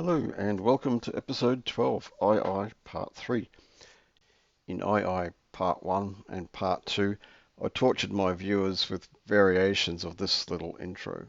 Hello and welcome to episode 12, II Part 3. In II Part 1 and Part 2, I tortured my viewers with variations of this little intro.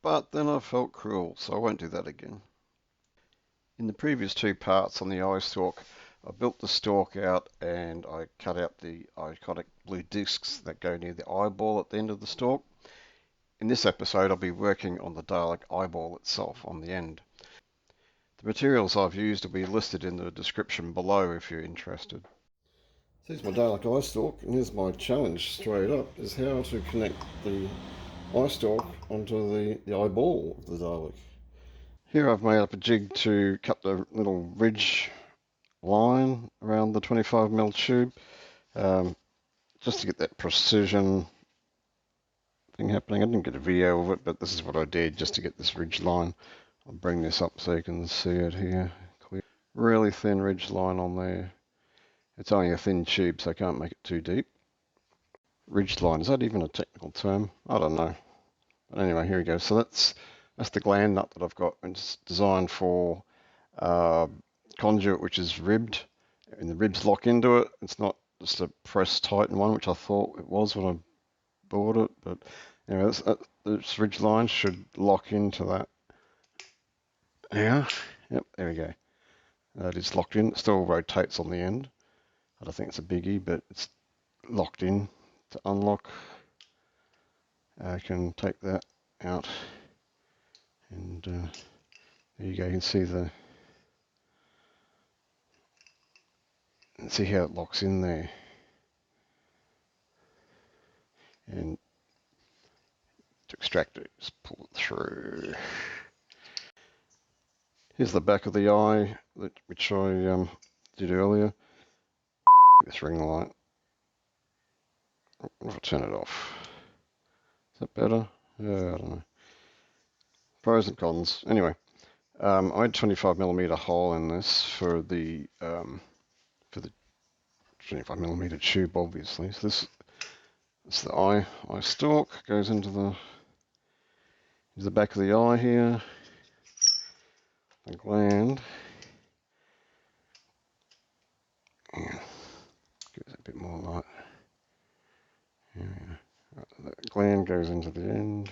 But then I felt cruel, so I won't do that again. In the previous two parts on the eye stalk, I built the stalk out and I cut out the iconic blue discs that go near the eyeball at the end of the stalk. In this episode, I'll be working on the Dalek eyeball itself on the end. The materials I've used will be listed in the description below if you're interested. So here's my Dalek eye stalk, and here's my challenge straight up, is how to connect the eye stalk onto the eyeball of the Dalek. Here I've made up a jig to cut the little ridge line around the 25mm tube, just to get that precision thing happening. I didn't get a video of it, but this is what I did just to get this ridge line. I'll bring this up so you can see it here. Clear. Really thin ridge line on there. It's only a thin tube, so I can't make it too deep. Ridge line, is that even a technical term? I don't know. But anyway, here we go. So that's the gland nut that I've got. It's designed for Conduit, which is ribbed, and the ribs lock into it. It's not just a press tighten one, which I thought it was when I bought it. But anyway, this ridge line should lock into that. Yeah, yep, there we go. That is locked in. It still rotates on the end. I don't think it's a biggie, but it's locked in. To unlock, I can take that out, and there you go. You can see see how it locks in there, and to extract it, just pull it through. Here's the back of the eye, which I did earlier. This ring light. If I turn it off, is that better? Yeah, I don't know. Pros and cons. Anyway, I had 25mm hole in this for the 25mm tube, obviously. So this is the eye stalk. Goes into the back of the eye here. The gland. Yeah. Give it a bit more light. Yeah. Right, the gland goes into the end.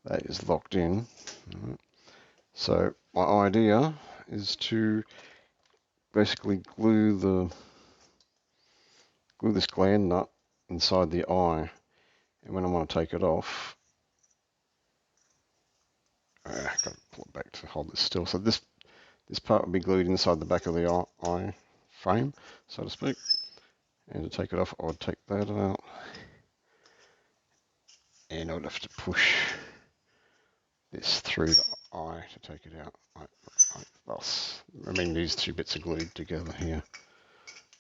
That is locked in. Right. So my idea is to basically glue this gland nut inside the eye, and when I want to take it off, I've got to pull it back to hold this still. So this part will be glued inside the back of the eye frame, so to speak. And to take it off, I would take that out, and I would have to push this through the eye to take it out, like thus. I mean, these two bits are glued together here.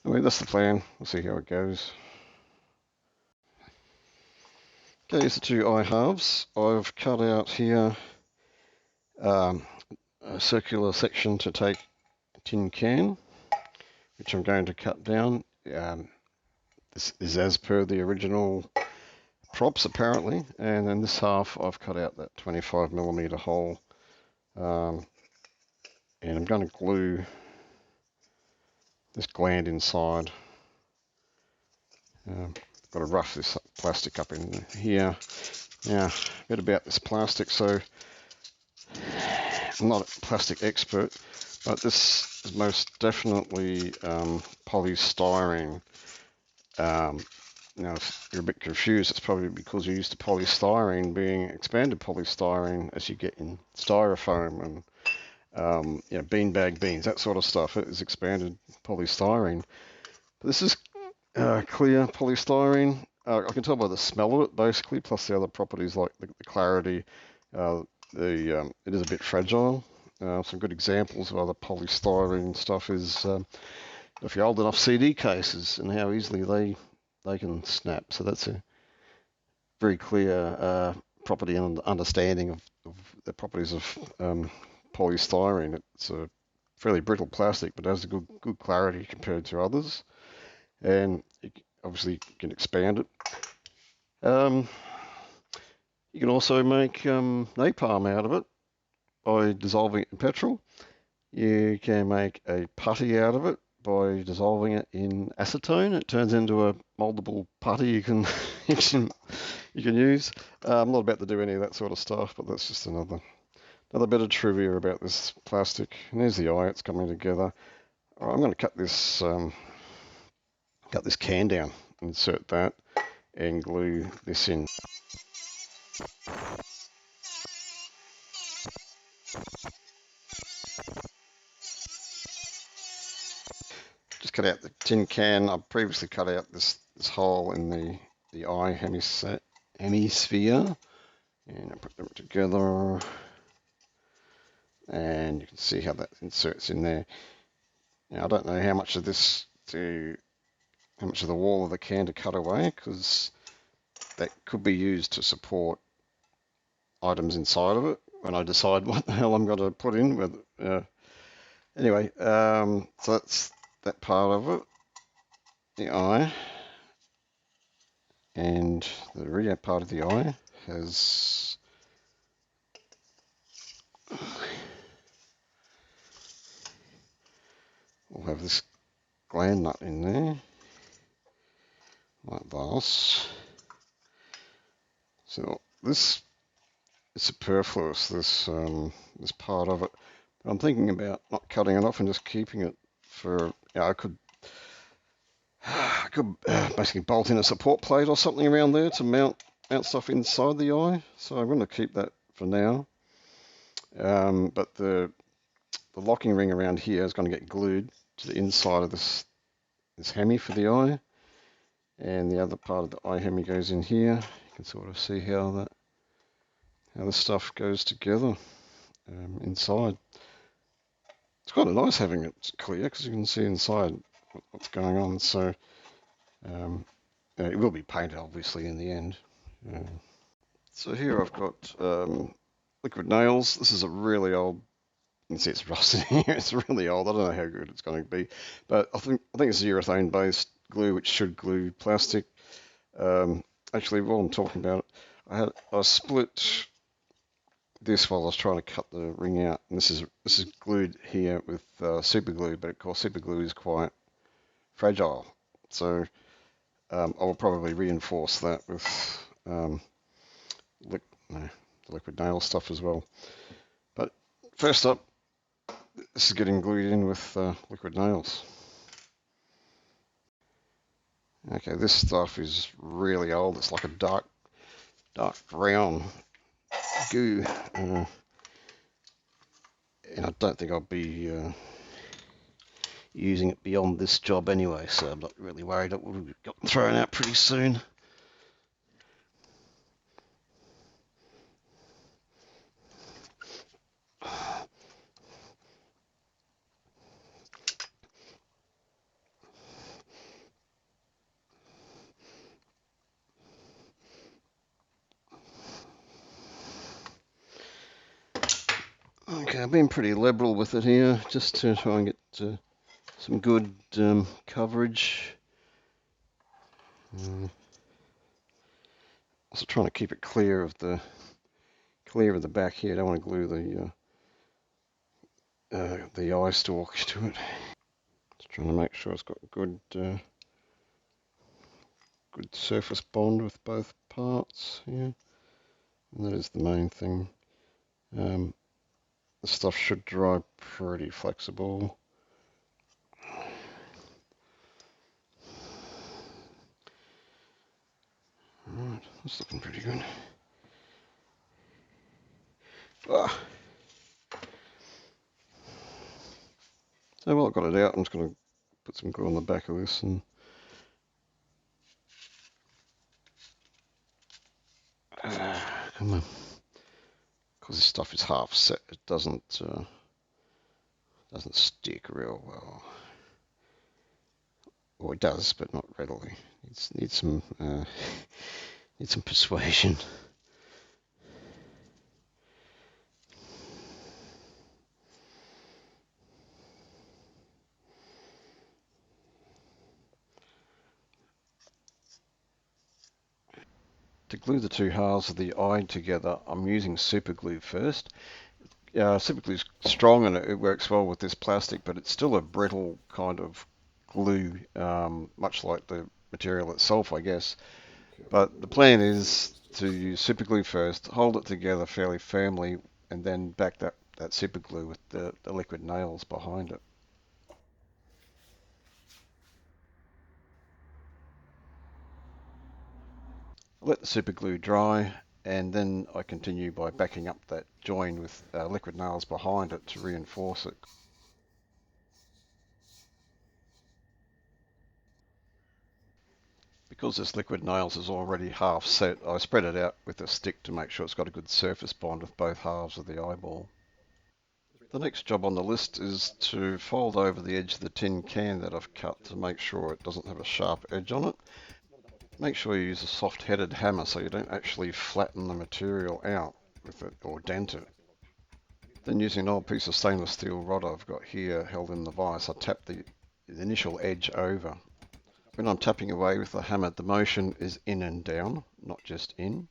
Anyway, that's the plan. We'll see how it goes. Okay, here's the two eye halves. I've cut out here a circular section to take a tin can, which I'm going to cut down. This is as per the original props, apparently, and then this half I've cut out that 25mm hole, and I'm going to glue this gland inside. Got to rough this plastic up in here. Now, a bit about this plastic. So I'm not a plastic expert, but this is most definitely polystyrene. Now, if you're a bit confused, it's probably because you're used to polystyrene being expanded polystyrene as you get in styrofoam and beanbag beans, that sort of stuff. It is expanded polystyrene. But this is clear polystyrene. I can tell by the smell of it, basically, plus the other properties like the clarity. It is a bit fragile. Some good examples of other polystyrene stuff is if you're old enough, CD cases and how easily they can snap. So that's a very clear property and understanding of the properties of polystyrene. It's a fairly brittle plastic, but has a good clarity compared to others, and obviously you can expand it. Um, you can also make napalm out of it by dissolving it in petrol. You can make a putty out of it by dissolving it in acetone. It turns into a moldable putty you can you can use. I'm not about to do any of that sort of stuff, but that's just another bit of trivia about this plastic. And there's the eye; it's coming together. All right, I'm going to cut this can down, insert that, and glue this in. Just cut out the tin can. I previously cut out this hole in the eye hemisphere, and I put them together, and you can see how that inserts in there. Now I don't know how much of the wall of the can to cut away, because that could be used to support items inside of it when I decide what the hell I'm going to put in. Anyway, so that's that part of it, the eye, and the rear part of the eye has we'll have this gland nut in there, like this. So this is superfluous, this part of it. But I'm thinking about not cutting it off and just keeping it for, I could basically bolt in a support plate or something around there to mount stuff inside the eye. So I'm going to keep that for now. But the locking ring around here is going to get glued to the inside of this hemi for the eye, and the other part of the eye hemi goes in here. You can sort of see how the stuff goes together inside. It's kind of nice having it clear because you can see inside what's going on. So it will be painted obviously in the end. So here I've got liquid nails. This is a really old. You can see it's rusted here. It's really old. I don't know how good it's going to be, but I think it's urethane-based glue, which should glue plastic. Actually, while I'm talking about it, I split this while I was trying to cut the ring out, and this is glued here with super glue, but of course super glue is quite fragile, so I will probably reinforce that with the liquid nail stuff as well. But first up, this is getting glued in with liquid nails. Okay, this stuff is really old. It's like a dark brown goo, and I don't think I'll be using it beyond this job anyway, so I'm not really worried it will be thrown out pretty soon. Okay, I've been pretty liberal with it here, just to try and get some good coverage. Also trying to keep it clear of the back here. I don't want to glue the eye stalk to it. Just trying to make sure it's got good surface bond with both parts here. And that is the main thing. The stuff should dry pretty flexible. Alright, that's looking pretty good. Ah. So while I've got it out, I'm just going to put some glue on the back of this and come on. Because this stuff is half set, it doesn't stick real well. Well, it does, but not readily. It needs some persuasion. To glue the two halves of the eye together, I'm using super glue first. Super glue is strong and it works well with this plastic, but it's still a brittle kind of glue, much like the material itself, I guess. But the plan is to use super glue first, hold it together fairly firmly, and then back that super glue with the liquid nails behind it. Let the super glue dry, and then I continue by backing up that join with liquid nails behind it to reinforce it. Because this liquid nails is already half set, I spread it out with a stick to make sure it's got a good surface bond with both halves of the eyeball. The next job on the list is to fold over the edge of the tin can that I've cut to make sure it doesn't have a sharp edge on it. Make sure you use a soft-headed hammer so you don't actually flatten the material out with it or dent it. Then using an old piece of stainless steel rod I've got here held in the vise, I tap the initial edge over. When I'm tapping away with the hammer, the motion is in and down, not just in.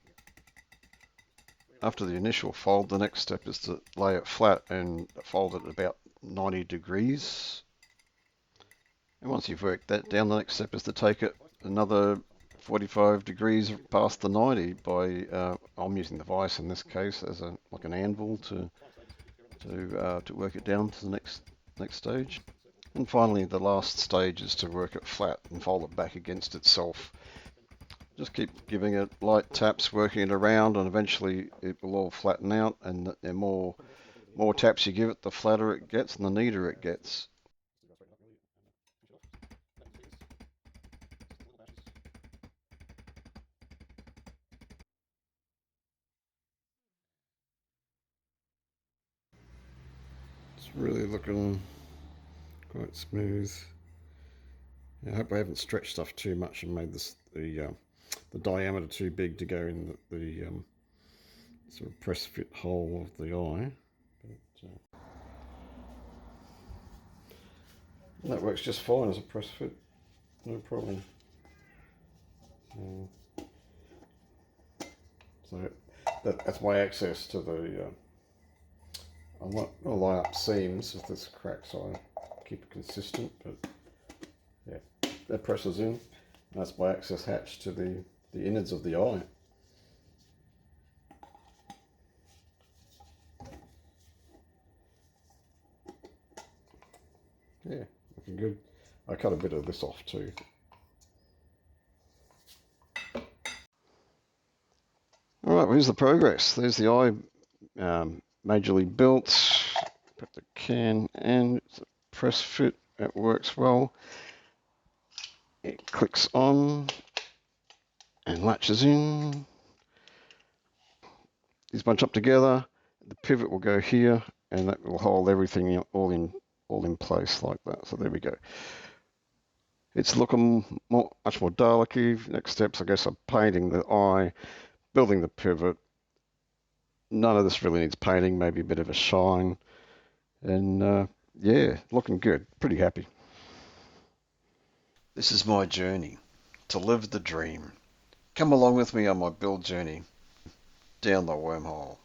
After the initial fold, the next step is to lay it flat and fold it about 90 degrees. And once you've worked that down, the next step is to take it another 45 degrees past the 90 by, I'm using the vise in this case as like an anvil to work it down to the next stage. And finally, the last stage is to work it flat and fold it back against itself. Just keep giving it light taps, working it around, and eventually it will all flatten out. And the more taps you give it, the flatter it gets and the neater it gets. It's really looking quite smooth. I hope I haven't stretched stuff too much and made the diameter too big to go in the sort of press fit hole of the eye. But, that works just fine as a press fit, no problem. So that's my access to the. I want to line up seams with this crack so I keep it consistent, but yeah, that presses in. That's my access hatch to the innards of the eye. Yeah, looking good. I cut a bit of this off too. Alright, well, here's the progress. There's the eye majorly built. Put the can in, it's a press fit, it works well. It clicks on and latches in. These bunch up together, the pivot will go here and that will hold everything all in place like that. So there we go. It's looking much more Dalek-y. Next steps, I guess, are painting the eye, building the pivot. None of this really needs painting, maybe a bit of a shine. And yeah, looking good. Pretty happy. This is my journey to live the dream. Come along with me on my build journey down the wormhole.